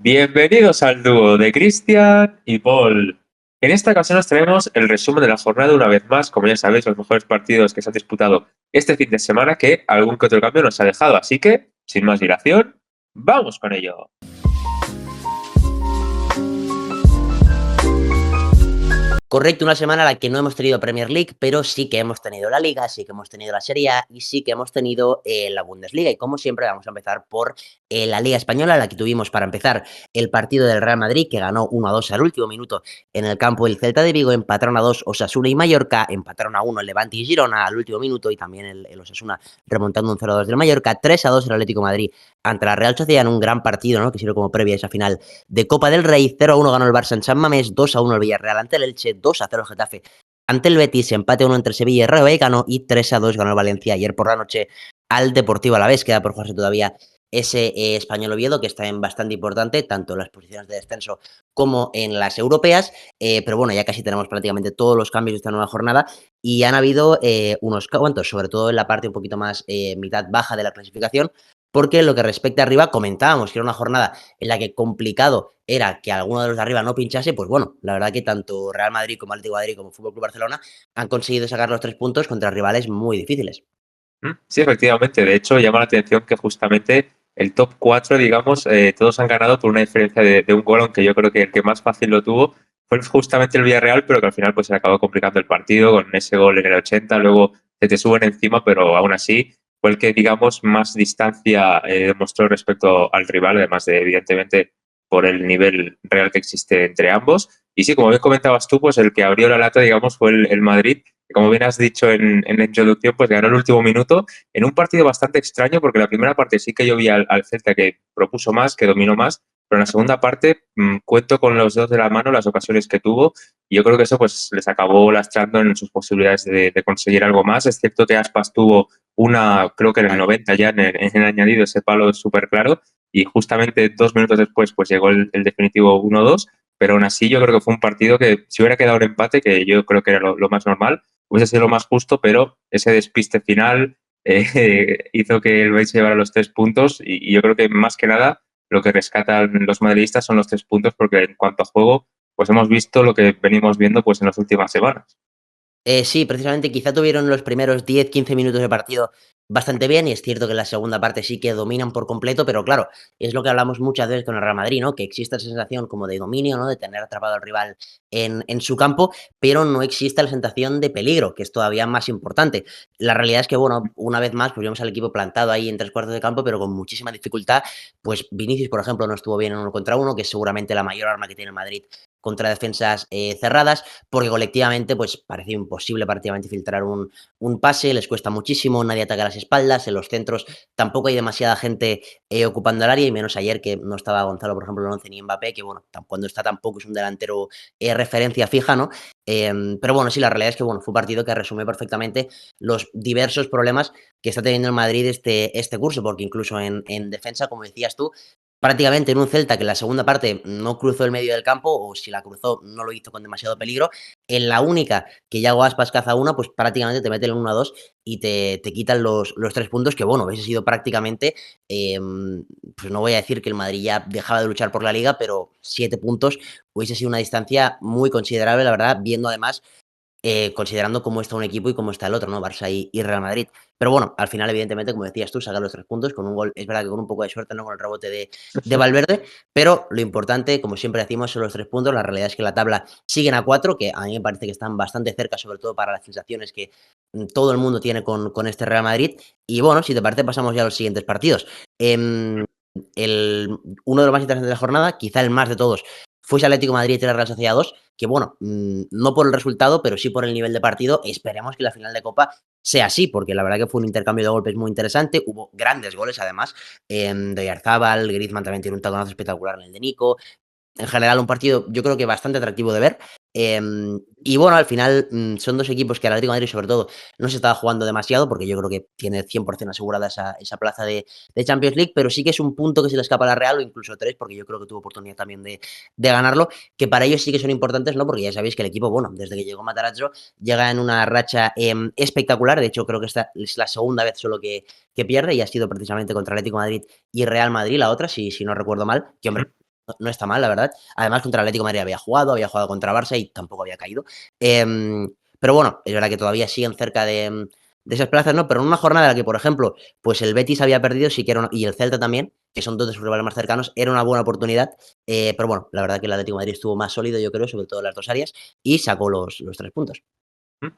Bienvenidos al dúo de Cristian y Paul. En esta ocasión os traemos el resumen de la jornada una vez más, como ya sabéis, los mejores partidos que se han disputado este fin de semana, que algún que otro cambio nos ha dejado. Así que, sin más dilación, ¡vamos con ello! Correcto, una semana en la que no hemos tenido Premier League, pero sí que hemos tenido la Liga, sí que hemos tenido la Serie A y sí que hemos tenido la Bundesliga. Y como siempre vamos a empezar por la Liga Española, la que tuvimos para empezar el partido del Real Madrid, que ganó 1-2 al último minuto en el campo del Celta de Vigo, empataron a 2 Osasuna y Mallorca, empataron a 1 el Levante y Girona al último minuto y también el Osasuna remontando un 0-2 del Mallorca, 3-2 el Atlético de Madrid ante la Real Sociedad en un gran partido, ¿no?, que sirve como previa a esa final de Copa del Rey. 0-1 ganó el Barça en San Mamés, 2-1 el Villarreal ante el Elche, 2-0 el Getafe ante el Betis, empate 1 entre Sevilla y Rayo Vallecano y 3-2 ganó el Valencia ayer por la noche al Deportivo Alavés. Queda por jugarse todavía ese Español Oviedo, que está en bastante importante, tanto en las posiciones de descenso como en las europeas, pero bueno, ya casi tenemos prácticamente todos los cambios de esta nueva jornada y han habido unos cuantos, sobre todo en la parte un poquito más mitad baja de la clasificación, porque lo que respecta arriba comentábamos que era una jornada en la que complicado era que alguno de los de arriba no pinchase. Pues bueno, la verdad que tanto Real Madrid como Atlético de Madrid como Fútbol Club Barcelona han conseguido sacar los 3 puntos contra rivales muy difíciles. Sí, efectivamente. De hecho, llama la atención que justamente el top 4, digamos, todos han ganado por una diferencia de un gol, aunque yo creo que el que más fácil lo tuvo fue justamente el Villarreal, pero que al final pues se le acabó complicando el partido con ese gol en el 80. Luego se te suben encima, pero aún así fue el que, digamos, más distancia demostró respecto al rival, además de, evidentemente, por el nivel real que existe entre ambos. Y sí, como bien comentabas tú, pues el que abrió la lata, digamos, fue el Madrid, que como bien has dicho en la introducción, pues ganó el último minuto en un partido bastante extraño, porque la primera parte sí que yo vi al Celta que propuso más, que dominó más, pero en la segunda parte cuento con los dedos de la mano las ocasiones que tuvo y yo creo que eso pues les acabó lastrando en sus posibilidades de conseguir algo más. Es cierto que Aspas tuvo una, creo que en el 90 ya en el añadido, ese palo súper claro, y justamente 2 minutos después pues llegó el definitivo 1-2, pero aún así yo creo que fue un partido que si hubiera quedado un empate, que yo creo que era lo más normal, hubiese sido lo más justo, pero ese despiste final hizo que el Betis se llevara los 3 puntos y yo creo que más que nada lo que rescatan los madridistas son los 3 puntos, porque en cuanto a juego pues hemos visto lo que venimos viendo pues en las últimas semanas. Sí, precisamente, quizá tuvieron los primeros 10-15 minutos de partido bastante bien, y es cierto que en la segunda parte sí que dominan por completo, pero claro, es lo que hablamos muchas veces con el Real Madrid, ¿no? Que existe esa sensación como de dominio, ¿no? De tener atrapado al rival en su campo, pero no existe la sensación de peligro, que es todavía más importante. La realidad es que, bueno, una vez más, pues vemos al equipo plantado ahí en 3 cuartos de campo, pero con muchísima dificultad. Pues Vinicius, por ejemplo, no estuvo bien en 1 contra 1, que es seguramente la mayor arma que tiene el Madrid contra defensas cerradas, porque colectivamente pues parece imposible prácticamente filtrar un pase, les cuesta muchísimo, nadie ataca las espaldas, en los centros tampoco hay demasiada gente ocupando el área, y menos ayer que no estaba Gonzalo, por ejemplo, en el 11, ni Mbappé, que bueno, cuando está tampoco es un delantero referencia fija, ¿no? Pero bueno, sí, la realidad es que bueno, fue un partido que resume perfectamente los diversos problemas que está teniendo el Madrid este curso, porque incluso en defensa, como decías tú, prácticamente en un Celta que en la segunda parte no cruzó el medio del campo, o si la cruzó no lo hizo con demasiado peligro. En la única que Yago Aspas caza una, pues prácticamente te mete el 1-2 y te quitan los 3 puntos, que bueno, hubiese sido prácticamente, pues no voy a decir que el Madrid ya dejaba de luchar por la Liga, pero 7 puntos hubiese sido una distancia muy considerable, la verdad, viendo además considerando cómo está un equipo y cómo está el otro, ¿no? Barça y Real Madrid. Pero bueno, al final, evidentemente, como decías tú, sacar los 3 puntos con un gol, es verdad que con un poco de suerte, ¿no? Con el rebote de Valverde, pero lo importante, como siempre decimos, son los 3 puntos. La realidad es que la tabla siguen a 4, que a mí me parece que están bastante cerca, sobre todo para las sensaciones que todo el mundo tiene con este Real Madrid. Y bueno, si te parece, pasamos ya a los siguientes partidos. Em, uno de los más interesantes de la jornada, quizá el más de todos, fue ese Atlético de Madrid y la Real Sociedad 2, que bueno, no por el resultado, pero sí por el nivel de partido. Esperemos que la final de Copa sea así, porque la verdad que fue un intercambio de golpes muy interesante. Hubo grandes goles, además, de Oyarzabal, Griezmann también tiene un taconazo espectacular en el de Nico. En general, un partido yo creo que bastante atractivo de ver. Y bueno, al final son dos equipos que el Atlético de Madrid, sobre todo, no se estaba jugando demasiado, porque yo creo que tiene 100% asegurada esa plaza de Champions League, pero sí que es un punto que se le escapa a la Real, o incluso 3, porque yo creo que tuvo oportunidad también de ganarlo, que para ellos sí que son importantes, ¿no? Porque ya sabéis que el equipo, bueno, desde que llegó Matarazzo, llega en una racha espectacular. De hecho, creo que esta es la segunda vez solo que pierde, y ha sido precisamente contra Atlético de Madrid y Real Madrid, la otra, si no recuerdo mal, que hombre, no está mal, la verdad. Además, contra el Atlético de Madrid había jugado contra Barça y tampoco había caído. Pero bueno, es verdad que todavía siguen cerca de esas plazas, ¿no? Pero en una jornada en la que, por ejemplo, pues el Betis había perdido, sí que era y el Celta también, que son dos de sus rivales más cercanos, era una buena oportunidad. Pero bueno, la verdad que el Atlético de Madrid estuvo más sólido, yo creo, sobre todo en las dos áreas, y sacó los 3 puntos.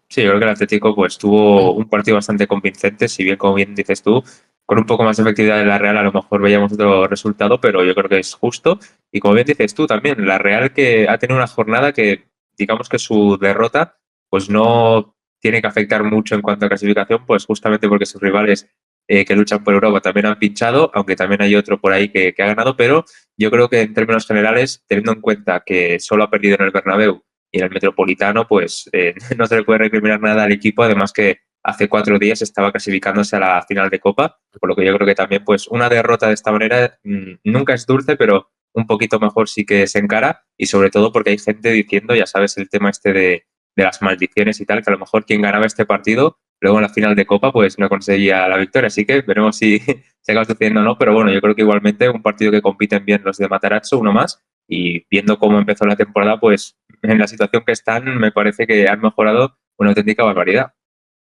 Sí, yo creo que el Atlético pues tuvo un partido bastante convincente, si bien como bien dices tú, con un poco más de efectividad de la Real a lo mejor veíamos otro resultado, pero yo creo que es justo. Y como bien dices tú también, la Real que ha tenido una jornada que digamos que su derrota pues no tiene que afectar mucho en cuanto a clasificación, pues justamente porque sus rivales que luchan por Europa también han pinchado, aunque también hay otro por ahí que ha ganado, pero yo creo que en términos generales, teniendo en cuenta que solo ha perdido en el Bernabéu y en el Metropolitano, pues no se le puede recriminar nada al equipo, además que hace 4 días estaba clasificándose a la final de Copa, por lo que yo creo que también pues una derrota de esta manera nunca es dulce, pero un poquito mejor sí que se encara, y sobre todo porque hay gente diciendo, ya sabes, el tema este de las maldiciones y tal, que a lo mejor quien ganaba este partido, luego en la final de Copa, pues no conseguía la victoria, así que veremos si se acaba sucediendo o no, pero bueno, yo creo que igualmente un partido que compiten bien los de Matarazzo, uno más, y viendo cómo empezó la temporada, pues en la situación que están, me parece que han mejorado una auténtica barbaridad.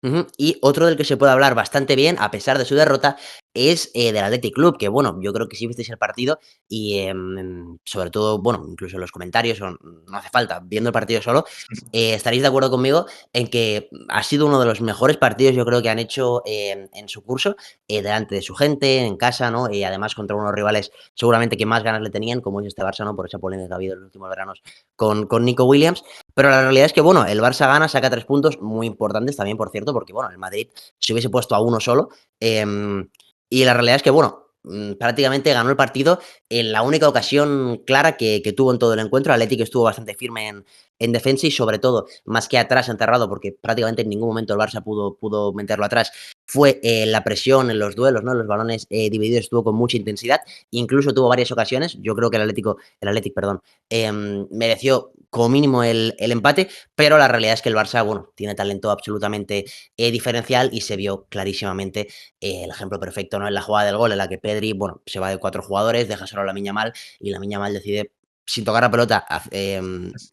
Ujú. Y otro del que se puede hablar bastante bien, a pesar de su derrota, es del Athletic Club, que bueno, yo creo que sí visteis el partido y sobre todo, bueno, incluso en los comentarios, o no hace falta, viendo el partido solo, estaréis de acuerdo conmigo en que ha sido uno de los mejores partidos, yo creo, que han hecho en su curso, delante de su gente, en casa, ¿no? Y además contra unos rivales seguramente que más ganas le tenían, como es este Barça, ¿no? Por esa polémica que ha habido en los últimos veranos con Nico Williams. Pero la realidad es que, bueno, el Barça gana, saca 3 puntos muy importantes también, por cierto, porque, bueno, el Madrid se hubiese puesto a uno solo. Y la realidad es que, bueno, prácticamente ganó el partido en la única ocasión clara que tuvo en todo el encuentro. El Atlético estuvo bastante firme en defensa y, sobre todo, más que atrás enterrado, porque prácticamente en ningún momento el Barça pudo meterlo atrás, fue la presión en los duelos, ¿no? Los balones divididos estuvo con mucha intensidad. Incluso tuvo varias ocasiones. Yo creo que el Atlético, perdón, mereció como mínimo el empate, pero la realidad es que el Barça, bueno, tiene talento absolutamente diferencial y se vio clarísimamente el ejemplo perfecto, ¿no? En la jugada del gol, en la que Pedri, bueno, se va de 4 jugadores, deja solo a Lamine Yamal y Lamine Yamal decide, sin tocar la pelota,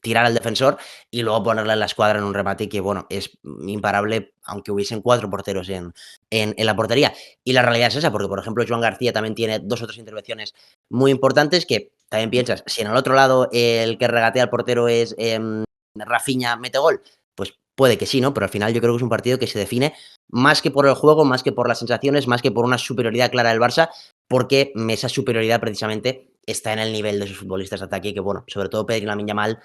tirar al defensor y luego ponerla en la escuadra en un remate que, bueno, es imparable, aunque hubiesen 4 porteros en la portería. Y la realidad es esa, porque, por ejemplo, Joan García también tiene 2 o 3 intervenciones muy importantes que también piensas, si en el otro lado el que regatea al portero es Rafinha, mete gol, pues puede que sí, ¿no? Pero al final yo creo que es un partido que se define más que por el juego, más que por las sensaciones, más que por una superioridad clara del Barça, porque esa superioridad precisamente está en el nivel de sus futbolistas de ataque, que bueno, sobre todo Pedri y Lamine Yamal,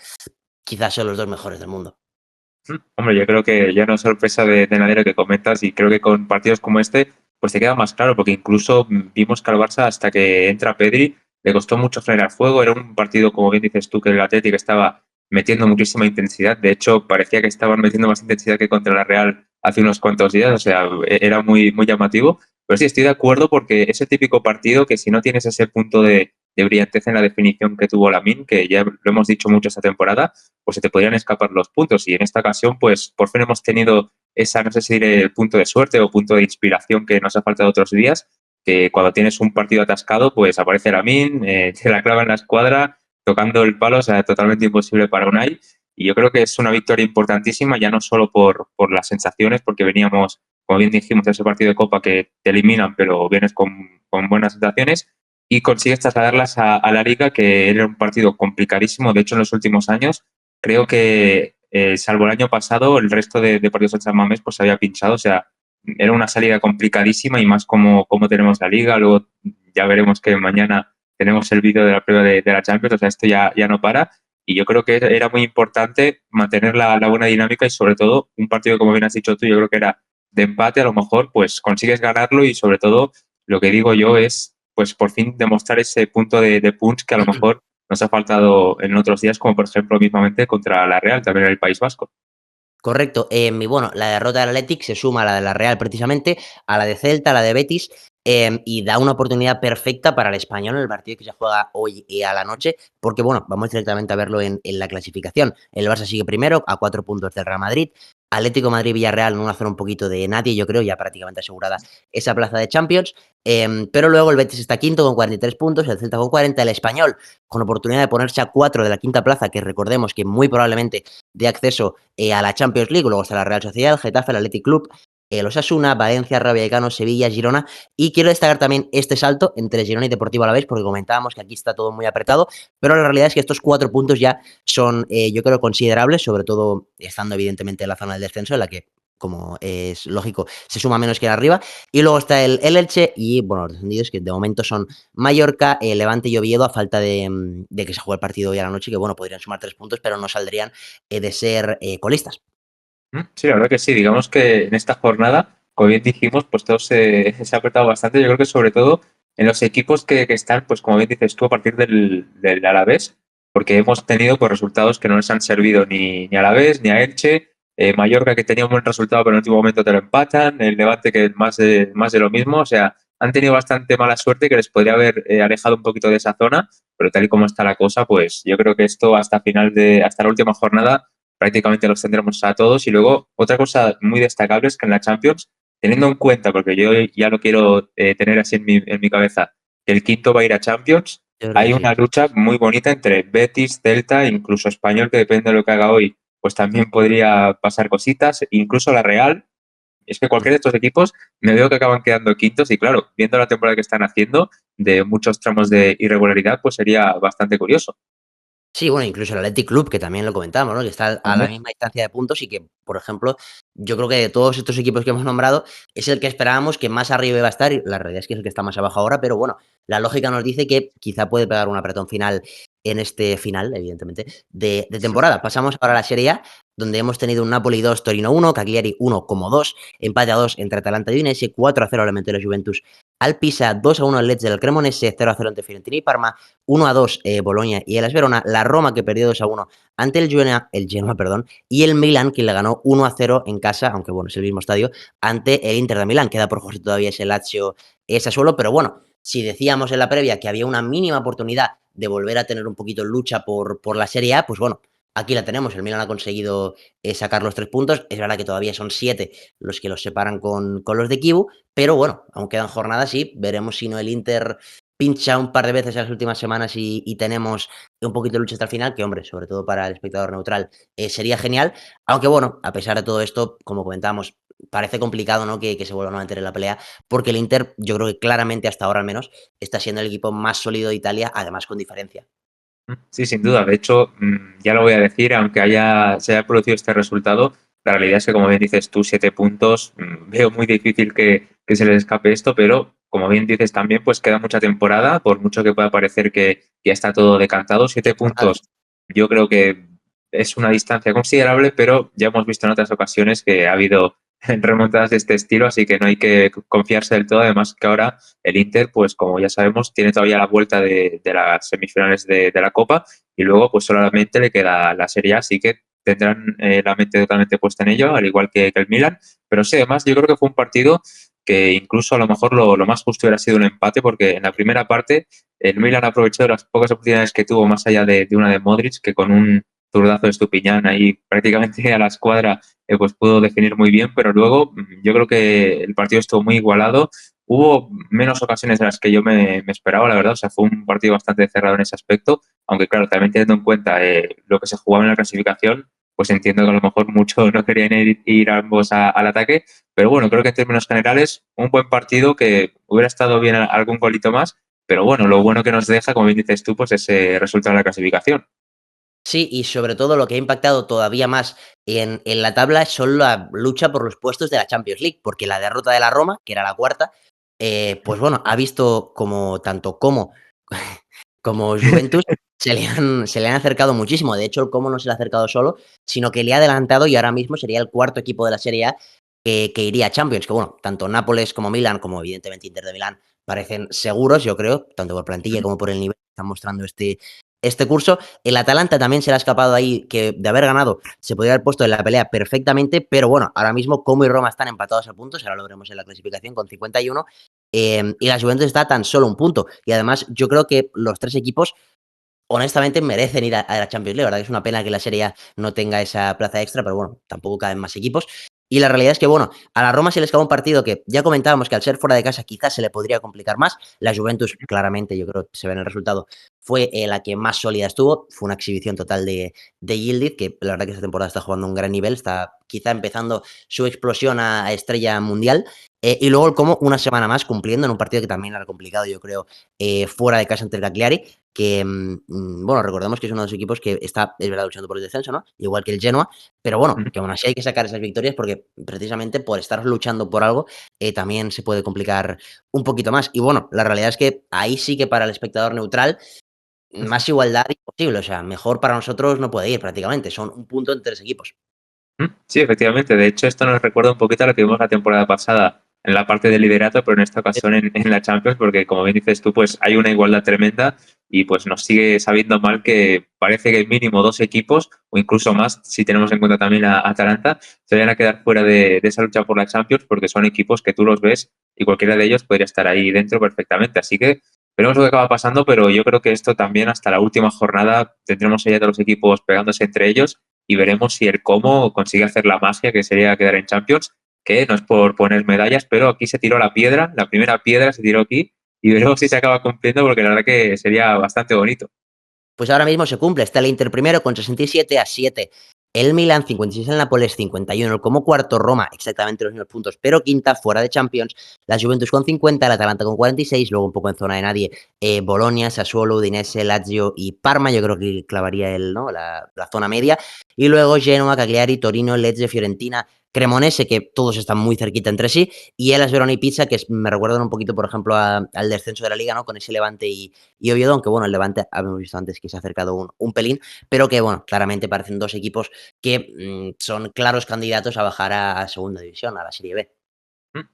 quizás son los dos mejores del mundo. Hombre, yo creo que ya no es sorpresa de nadie lo que comentas, y creo que con partidos como este pues te queda más claro, porque incluso vimos que al Barça, hasta que entra Pedri, le costó mucho frenar fuego. Era un partido, como bien dices tú, que el Atlético estaba metiendo muchísima intensidad. De hecho, parecía que estaban metiendo más intensidad que contra la Real hace unos cuantos días. O sea, era muy, muy llamativo. Pero sí, estoy de acuerdo, porque ese típico partido que si no tienes ese punto de brillantez en la definición que tuvo Lamine, que ya lo hemos dicho mucho esta temporada, pues se te podrían escapar los puntos. Y en esta ocasión, pues por fin hemos tenido esa, no sé si diré el punto de suerte o punto de inspiración que nos ha faltado otros días, que cuando tienes un partido atascado, pues aparece Lamine, te la clava en la escuadra, tocando el palo, o sea, totalmente imposible para Unai. Y yo creo que es una victoria importantísima, ya no solo por las sensaciones, porque veníamos, como bien dijimos, de ese partido de Copa que te eliminan, pero vienes con buenas sensaciones, y consigues trasladarlas a la Liga, que era un partido complicadísimo. De hecho, en los últimos años, creo que, salvo el año pasado, el resto de partidos en San Mamés pues se había pinchado. O sea, era una salida complicadísima, y más como tenemos la Liga. Luego ya veremos que mañana tenemos el vídeo de la prueba de la Champions. O sea, esto ya no para. Y yo creo que era muy importante mantener la buena dinámica, y sobre todo un partido, como bien has dicho tú, yo creo que era de empate. A lo mejor pues consigues ganarlo, y sobre todo lo que digo yo es pues por fin demostrar ese punto de punch que a lo mejor nos ha faltado en otros días, como por ejemplo mismamente contra la Real, también en el País Vasco. Correcto. Y bueno, la derrota del Athletic se suma a la de la Real precisamente, a la de Celta, a la de Betis, y da una oportunidad perfecta para el Español en el partido que se juega hoy y a la noche, porque bueno, vamos directamente a verlo en la clasificación. El Barça sigue primero a 4 puntos del Real Madrid, Atlético Madrid-Villarreal en una zona un poquito de nadie, yo creo, ya prácticamente asegurada esa plaza de Champions. Pero luego el Betis está quinto con 43 puntos, el Celta con 40, el Español con oportunidad de ponerse a 4 de la quinta plaza, que recordemos que muy probablemente dé acceso a la Champions League. Luego está la Real Sociedad, el Getafe, el Athletic Club, el Osasuna, Valencia, Rayo Vallecano, Sevilla, Girona. Y quiero destacar también este salto entre Girona y Deportivo Alavés, porque comentábamos que aquí está todo muy apretado, pero la realidad es que estos 4 puntos ya son, yo creo, considerables, sobre todo estando evidentemente en la zona del descenso, en la que, como es lógico, se suma menos que arriba. Y luego está el Elche y, bueno, los descendidos que de momento son Mallorca, Levante y Oviedo, a falta de que se juegue el partido hoy a la noche, que bueno, podrían sumar 3 puntos, pero no saldrían de ser colistas. Sí, la verdad que sí. Digamos que en esta jornada, como bien dijimos, pues todo se ha apretado bastante. Yo creo que sobre todo en los equipos que están, pues como bien dices tú, a partir del Alavés, porque hemos tenido pues, resultados que no les han servido ni a Alavés ni a Elche. Mallorca, que tenía un buen resultado, pero en el último momento te lo empatan. El Levante, que es más de lo mismo. O sea, han tenido bastante mala suerte que les podría haber alejado un poquito de esa zona, pero tal y como está la cosa, pues yo creo que esto hasta la última jornada prácticamente los tendremos a todos. Y luego, otra cosa muy destacable es que en la Champions, teniendo en cuenta, porque yo ya lo quiero tener así en mi cabeza, que el quinto va a ir a Champions, Yo creo que hay sí. una lucha muy bonita entre Betis, Celta, incluso Español, que depende de lo que haga hoy, pues también podría pasar cositas, incluso la Real. Es que cualquiera de estos equipos me veo que acaban quedando quintos y claro, viendo la temporada que están haciendo, de muchos tramos de irregularidad, pues sería bastante curioso. Sí, bueno, incluso el Athletic Club, que también lo comentamos, ¿no? Que está a la También. misma distancia de puntos y que, por ejemplo, yo creo que de todos estos equipos que hemos nombrado, es el que esperábamos que más arriba iba a estar, y la realidad es que es el que está más abajo ahora, pero bueno, la lógica nos dice que quizá puede pegar un apretón final en este final, evidentemente, de temporada. Pasamos ahora a la Serie A, donde hemos tenido un Napoli 2, Torino 1, Cagliari 1 como 2, empate a 2 entre Atalanta y Udinese, 4-0 obviamente la Juventus al Pisa, 2-1 al Lecce del Cremonese, 0-0 ante Fiorentina y Parma, 1-2 Boloña y el Hellas Verona, la Roma que perdió 2-1 ante el Genoa, perdón, y el Milan que le ganó 1-0 en casa, aunque bueno, es el mismo estadio, ante el Inter de Milán. Queda por jugar todavía ese Lazio, ese Sassuolo, pero bueno, si decíamos en la previa que había una mínima oportunidad de volver a tener un poquito lucha por la Serie A, pues bueno, aquí la tenemos. El Milan ha conseguido sacar los 3 puntos. Es verdad que todavía son 7 los que los separan con los de Kibu, pero bueno, aún quedan jornadas y veremos si no el Inter pincha un par de veces en las últimas semanas y tenemos un poquito de lucha hasta el final, que hombre, sobre todo para el espectador neutral, sería genial. Aunque bueno, a pesar de todo esto, como comentábamos, parece complicado, ¿no? Que se vuelvan a meter en la pelea, porque el Inter, yo creo que claramente hasta ahora al menos, está siendo el equipo más sólido de Italia, además con diferencia. Sí, sin duda. De hecho, ya lo voy a decir, aunque se haya producido este resultado, la realidad es que, como bien dices tú, 7 puntos, veo muy difícil que se les escape esto, pero como bien dices también, pues queda mucha temporada, por mucho que pueda parecer que ya está todo decantado. Siete Total. puntos, yo creo que es una distancia considerable, pero ya hemos visto en otras ocasiones que ha habido remontadas de este estilo, así que no hay que confiarse del todo. Además, que ahora el Inter, pues como ya sabemos, tiene todavía la vuelta de las semifinales de la Copa y luego pues solamente le queda la Serie A, así que tendrán la mente totalmente puesta en ello, al igual que el Milan. Pero sí, además yo creo que fue un partido que incluso a lo mejor lo más justo hubiera sido un empate, porque en la primera parte el Milan aprovechó las pocas oportunidades que tuvo, más allá de una de Modric, que con un zurdazo de Estupiñán ahí prácticamente a la escuadra pues pudo definir muy bien, pero luego yo creo que el partido estuvo muy igualado. Hubo menos ocasiones de las que yo me esperaba, la verdad. O sea, fue un partido bastante cerrado en ese aspecto, aunque claro, también teniendo en cuenta lo que se jugaba en la clasificación, pues entiendo que a lo mejor muchos no querían ir ambos al ataque, pero bueno, creo que en términos generales, un buen partido que hubiera estado bien algún golito más, pero bueno, lo bueno que nos deja, como bien dices tú, pues ese resultado de la clasificación. Sí, y sobre todo lo que ha impactado todavía más en la tabla son la lucha por los puestos de la Champions League, porque la derrota de la Roma, que era la cuarta, pues bueno, ha visto como tanto como Juventus se le han acercado muchísimo. De hecho, el Como no se le ha acercado solo, sino que le ha adelantado y ahora mismo sería el cuarto equipo de la Serie A que iría a Champions. Que bueno, tanto Nápoles como Milan, como evidentemente Inter de Milán, parecen seguros, yo creo, tanto por plantilla como por el nivel que están mostrando este curso. El Atalanta también se le ha escapado ahí, que de haber ganado se podría haber puesto en la pelea perfectamente, pero bueno, ahora mismo Como y Roma están empatados a puntos, ahora lo veremos en la clasificación con 51, y la Juventus está a tan solo un punto. Y además, yo creo que los tres equipos honestamente merecen ir a la Champions League. La verdad que es una pena que la Serie A no tenga esa plaza extra, pero bueno, tampoco caben más equipos. Y la realidad es que, bueno, a la Roma se le escapa un partido que ya comentábamos que al ser fuera de casa quizás se le podría complicar más. La Juventus, claramente, yo creo que se ve en el resultado, fue la que más sólida estuvo. Fue una exhibición total de Yildiz, que la verdad que esta temporada está jugando a un gran nivel, está quizá empezando su explosión a estrella mundial. Y luego el Como una semana más cumpliendo en un partido que también era complicado, yo creo, fuera de casa ante el Cagliari, que, bueno, recordemos que es uno de los equipos que está, es verdad, luchando por el descenso, ¿no? Igual que el Genoa, pero bueno, que aún así hay que sacar esas victorias porque precisamente por estar luchando por algo también se puede complicar un poquito más. Y bueno, la realidad es que ahí sí que para el espectador neutral, más igualdad imposible, o sea, mejor para nosotros no puede ir prácticamente, son un punto en 3 equipos. Sí, efectivamente. De hecho, esto nos recuerda un poquito a lo que vimos la temporada pasada en la parte de liderato, pero en esta ocasión en la Champions, porque como bien dices tú, pues hay una igualdad tremenda y pues nos sigue sabiendo mal que parece que mínimo 2 equipos, o incluso más, si tenemos en cuenta también a Atalanta, se vayan a quedar fuera de esa lucha por la Champions, porque son equipos que tú los ves y cualquiera de ellos podría estar ahí dentro perfectamente. Así que veremos lo que acaba pasando, pero yo creo que esto también hasta la última jornada tendremos allá todos los equipos pegándose entre ellos y veremos si el Como consigue hacer la magia que sería quedar en Champions, que no es por poner medallas, pero aquí se tiró la piedra, la primera piedra se tiró aquí y veremos si se acaba cumpliendo porque la verdad que sería bastante bonito. Pues ahora mismo se cumple. Está el Inter primero con 67-7. El Milan 56, el Nápoles 51, el Como cuarto, Roma exactamente los mismos puntos, pero quinta fuera de Champions, la Juventus con 50, el Atalanta con 46, luego un poco en zona de nadie, Bolonia, Sassuolo, Udinese, Lazio y Parma, yo creo que clavaría ¿no? la zona media, y luego Genoa, Cagliari, Torino, Lecce, Fiorentina, Cremonese, que todos están muy cerquita entre sí, y Hellas Verona y Pisa, que me recuerdan un poquito, por ejemplo, al descenso de la Liga, ¿no? Con ese Levante y Oviedo, aunque bueno, el Levante habíamos visto antes que se ha acercado un pelín, pero que bueno, claramente parecen 2 equipos que son claros candidatos a bajar a segunda división, a la Serie B.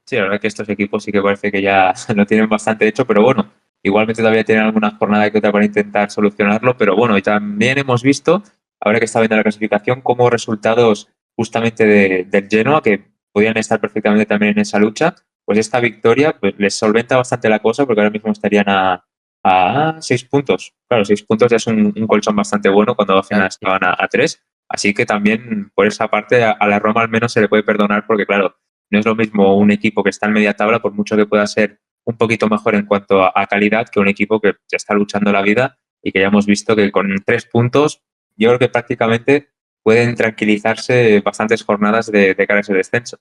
Sí, la verdad que estos equipos sí que parece que ya lo tienen bastante hecho, pero bueno, igualmente todavía tienen alguna jornada que otra para intentar solucionarlo, pero bueno, y también hemos visto, ahora que está viendo la clasificación, como resultados justamente del Genoa, que podían estar perfectamente también en esa lucha, pues esta victoria pues, les solventa bastante la cosa porque ahora mismo estarían a 6 puntos. Claro, 6 puntos ya es un colchón bastante bueno cuando al final Claro, sí. estaban a 3. Así que también por esa parte a la Roma al menos se le puede perdonar porque claro, no es lo mismo un equipo que está en media tabla, por mucho que pueda ser un poquito mejor en cuanto a calidad, que un equipo que ya está luchando la vida y que ya hemos visto que con 3 puntos, yo creo que prácticamente pueden tranquilizarse bastantes jornadas de cara a ese descenso.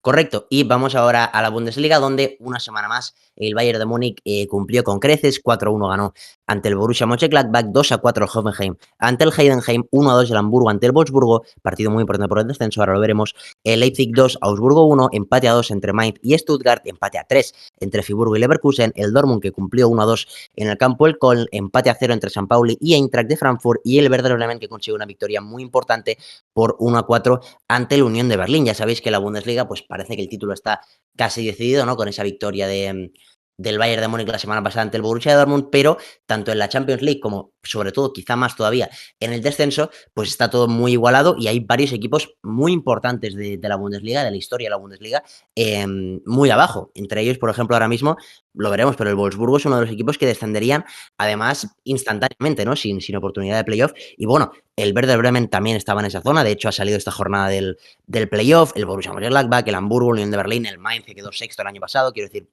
Correcto. Y vamos ahora a la Bundesliga, donde una semana más el Bayern de Múnich cumplió con creces. 4-1 ganó ante el Borussia Mönchengladbach, 2-4 el Hoffenheim ante el Heidenheim, 1-2 el Hamburgo ante el Wolfsburgo, partido muy importante por el descenso, ahora lo veremos. El Leipzig 2, Augsburgo 1, empate a 2 entre Mainz y Stuttgart, empate a 3 entre Friburgo y Leverkusen, el Dortmund que cumplió 1-2 en el campo del Köln, empate a 0 entre San Pauli y Eintracht de Frankfurt, y el Werder Bremen que consiguió una victoria muy importante por 1-4 ante la Unión de Berlín. Ya sabéis que la Bundesliga, pues parece que el título está casi decidido, ¿no? Con esa victoria del Bayern de Múnich la semana pasada ante el Borussia Dortmund, pero tanto en la Champions League como, sobre todo, quizá más todavía, en el descenso, pues está todo muy igualado y hay varios equipos muy importantes de la Bundesliga, de la historia de la Bundesliga, muy abajo. Entre ellos, por ejemplo, ahora mismo, lo veremos, pero el Wolfsburgo es uno de los equipos que descenderían, además, instantáneamente, ¿no? Sin oportunidad de playoff. Y bueno, el Werder Bremen también estaba en esa zona, de hecho ha salido esta jornada del playoff, el Borussia Mönchengladbach, el Hamburgo, el Unión de Berlín, el Mainz que quedó sexto el año pasado, quiero decir,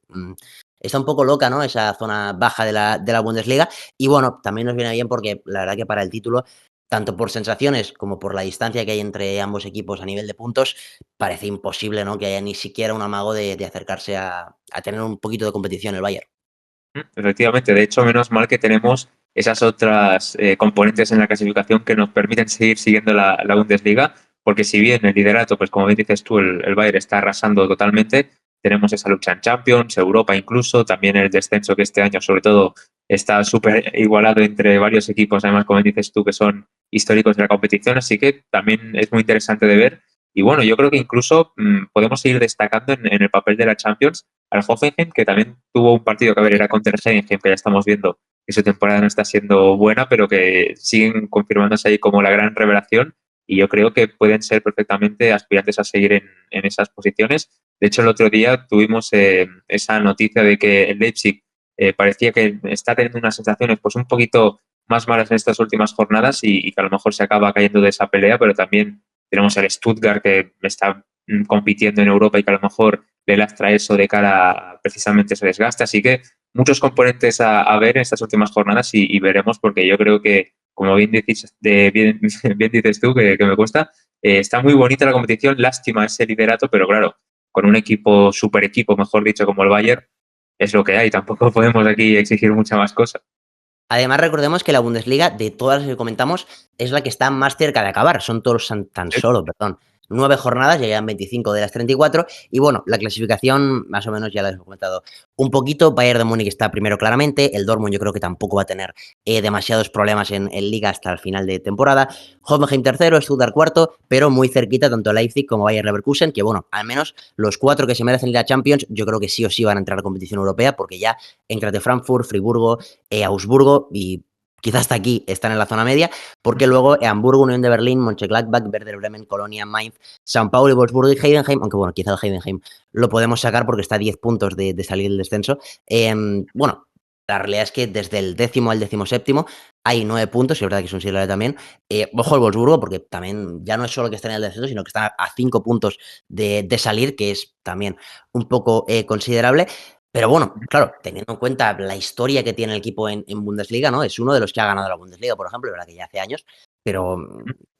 está un poco loca, ¿no? Esa zona baja de la Bundesliga y bueno, también nos viene bien porque la verdad que para el título, tanto por sensaciones como por la distancia que hay entre ambos equipos a nivel de puntos, parece imposible, ¿no? Que haya ni siquiera un amago de acercarse a tener un poquito de competición el Bayern. Efectivamente, de hecho, menos mal que tenemos esas otras componentes en la clasificación que nos permiten seguir siguiendo la Bundesliga, porque si bien el liderato, pues como bien dices tú, el Bayern está arrasando totalmente, tenemos esa lucha en Champions, Europa incluso, también el descenso que este año sobre todo está súper igualado entre varios equipos, además como dices tú, que son históricos de la competición, así que también es muy interesante de ver. Y bueno, yo creo que incluso podemos seguir destacando en el papel de la Champions al Hoffenheim, que también tuvo un partido que, a ver, era contra el Heidenheim, que ya estamos viendo que su temporada no está siendo buena, pero que siguen confirmándose ahí como la gran revelación y yo creo que pueden ser perfectamente aspirantes a seguir en esas posiciones. De hecho, el otro día tuvimos esa noticia de que el Leipzig parecía que está teniendo unas sensaciones pues un poquito más malas en estas últimas jornadas y que a lo mejor se acaba cayendo de esa pelea, pero también tenemos el Stuttgart que está compitiendo en Europa y que a lo mejor le lastra eso de cara a precisamente ese desgaste. Así que muchos componentes a ver en estas últimas jornadas y veremos, porque yo creo que, como bien dices, bien dices tú, que me cuesta, está muy bonita la competición, lástima ese liderato, pero claro, con un equipo, super equipo, mejor dicho, como el Bayern, es lo que hay. Tampoco podemos aquí exigir mucha más cosa. Además, recordemos que la Bundesliga, de todas las que comentamos, es la que está más cerca de acabar. Son todos tan Sí. solo, perdón, 9 jornadas, ya quedan 25 de las 34. Y bueno, la clasificación, más o menos, ya la he comentado un poquito. Bayern de Múnich está primero claramente. El Dortmund yo creo que tampoco va a tener demasiados problemas en Liga hasta el final de temporada. Hoffenheim tercero, Stuttgart cuarto, pero muy cerquita tanto Leipzig como Bayer Leverkusen, que bueno, al menos los 4 que se merecen la Champions, yo creo que sí o sí van a entrar a la competición europea, porque ya Eintracht de Frankfurt, Friburgo, Augsburgo y quizás hasta aquí están en la zona media, porque luego Hamburgo, Unión de Berlín, Mönchengladbach, Werder Bremen, Colonia, Mainz, San Paulo y Wolfsburgo y Heidenheim, aunque bueno, quizá el Heidenheim lo podemos sacar porque está a 10 puntos de salir del descenso. Bueno, la realidad es que desde el 10º al 17º hay 9 puntos, y es verdad que es un siglo también. Ojo al Wolfsburgo, porque también ya no es solo que está en el descenso, sino que está a 5 puntos de salir, que es también un poco considerable. Pero bueno, claro, teniendo en cuenta la historia que tiene el equipo en Bundesliga, ¿no? Es uno de los que ha ganado la Bundesliga, por ejemplo, verdad que ya hace años, pero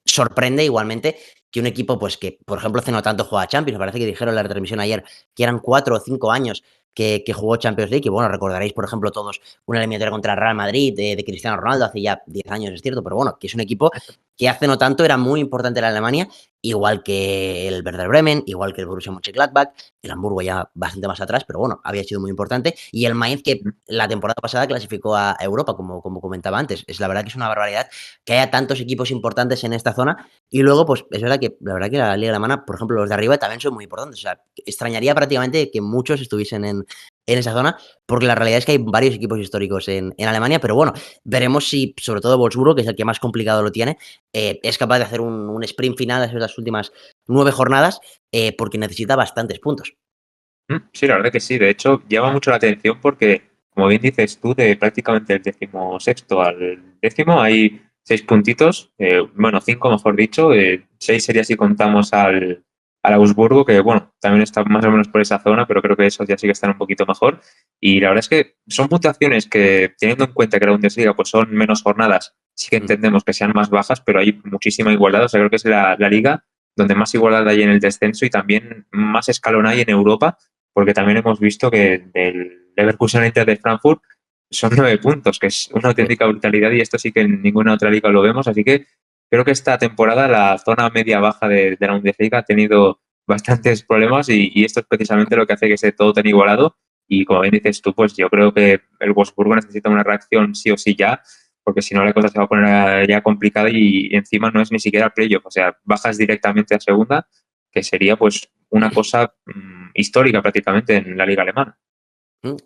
sorprende igualmente que un equipo, pues que, por ejemplo, hace no tanto juega Champions, me parece que dijeron en la retransmisión ayer que eran 4 o 5 años que jugó Champions League, y bueno, recordaréis, por ejemplo, todos una eliminatoria contra el Real Madrid de Cristiano Ronaldo hace ya 10 años, es cierto, pero bueno, que es un equipo que hace no tanto era muy importante en Alemania, igual que el Werder Bremen, igual que el Borussia Mönchengladbach, el Hamburgo ya bastante más atrás, pero bueno, había sido muy importante. Y el Mainz, que la temporada pasada clasificó a Europa, como comentaba antes. Es la verdad que es una barbaridad que haya tantos equipos importantes en esta zona. Y luego, pues es verdad que la Liga Alemana, por ejemplo, los de arriba también son muy importantes. O sea, extrañaría prácticamente que muchos estuviesen en esa zona, porque la realidad es que hay varios equipos históricos en Alemania, pero bueno, veremos si, sobre todo Wolfsburgo, que es el que más complicado lo tiene, es capaz de hacer un sprint final en las últimas 9 jornadas, porque necesita bastantes puntos. Sí, la verdad que sí. De hecho, llama mucho la atención porque, como bien dices tú, de prácticamente el 16º al 10º hay 6 puntitos, bueno, 5 mejor dicho, 6 sería si contamos al Augsburgo, que bueno, también está más o menos por esa zona, pero creo que esos ya sí que están un poquito mejor. Y la verdad es que son puntuaciones que, teniendo en cuenta que la Bundesliga pues son menos jornadas, sí que entendemos que sean más bajas, pero hay muchísima igualdad. O sea, creo que es la liga donde más igualdad hay en el descenso y también más escalón hay en Europa, porque también hemos visto que del Leverkusen Inter de Frankfurt son 9 puntos, que es una auténtica brutalidad, y esto sí que en ninguna otra liga lo vemos. Así que creo que esta temporada la zona media-baja de la Bundesliga ha tenido bastantes problemas y esto es precisamente lo que hace que esté todo tan igualado. Y como bien dices tú, pues yo creo que el Wolfsburgo necesita una reacción sí o sí ya, porque si no la cosa se va a poner ya complicada y encima no es ni siquiera playoff, o sea, bajas directamente a segunda, que sería pues una cosa histórica prácticamente en la liga alemana.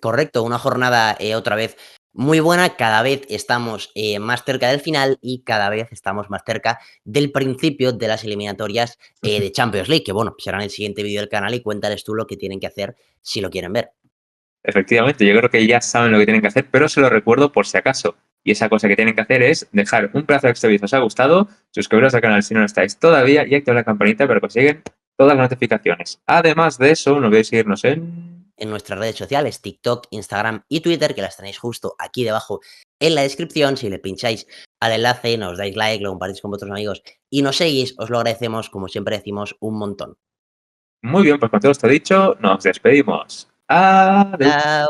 Correcto, una jornada otra vez muy buena, cada vez estamos más cerca del final y cada vez estamos más cerca del principio de las eliminatorias de Champions League, que bueno, será en el siguiente vídeo del canal y cuéntales tú lo que tienen que hacer si lo quieren ver. Efectivamente, yo creo que ya saben lo que tienen que hacer, pero se lo recuerdo por si acaso. Y esa cosa que tienen que hacer es dejar un pedazo de este vídeo si os ha gustado, suscribiros al canal si no lo estáis todavía y activar la campanita para que os lleguen todas las notificaciones. Además de eso, no olvidéis seguirnos En nuestras redes sociales, TikTok, Instagram y Twitter, que las tenéis justo aquí debajo en la descripción. Si le pincháis al enlace, nos dais like, lo compartís con vuestros amigos y nos seguís, os lo agradecemos, como siempre decimos, un montón. Muy bien, pues con todo esto dicho, nos despedimos. Adiós. Chao.